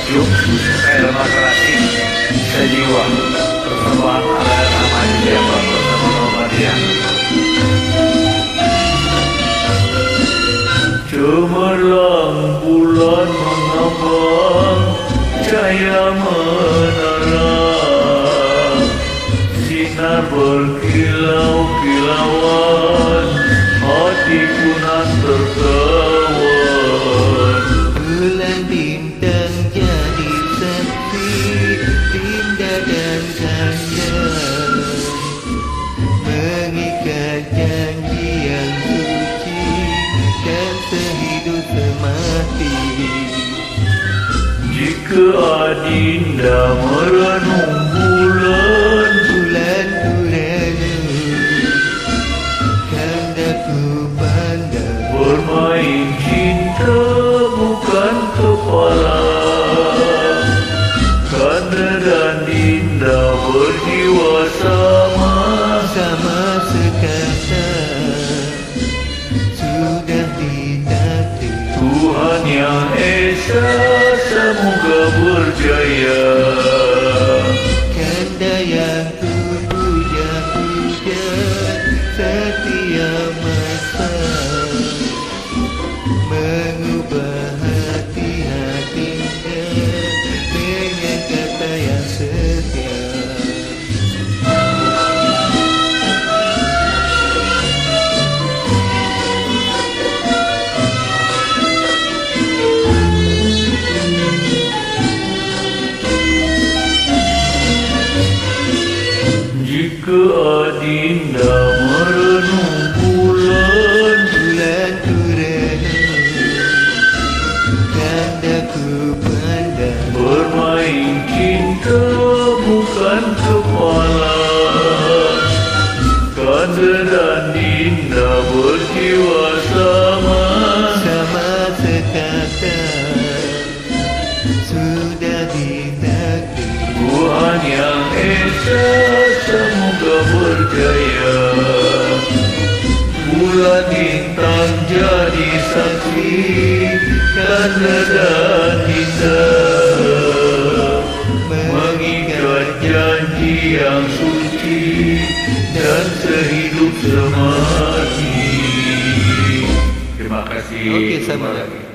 bertajuk Demokrasi Sejiwa persembahan Alat Ahmadiyah bersama Muhammadiyah. Cemerlang bulan mengambang, cahaya menerang, sinar berkilau-kilauan, hatiku nan tertawan. Bulan bintang jadi saksi, tindak dan tanda, mengikat janji yang suci dan sehidup semati. Jika adinda merenung bulan, Bulan purana, kandaku pandang, bermain cinta bukan kepala. Kanda dan Dinda berjiwa sama, sama sekata sudah ditakdir. Tuhan Yang Esa semoga berjaya. Kanda yang ku puja-puja setiap masa, mengubah hati-hatinya dengan kata yang setia. Jika adinda merenung bulan, Bulan purana, kandaku pandang, bermain cinta bukan kepala. Kanda dan Dinda berjiwa sama, sama sekata sudah ditakdir. Tuhan Yang Esa semoga berjaya. Bulan bintang jadi saksi, Kanda dan Dinda mengikat janji yang suci dan sehidup semati. Terima kasih. Okey, sama lagi.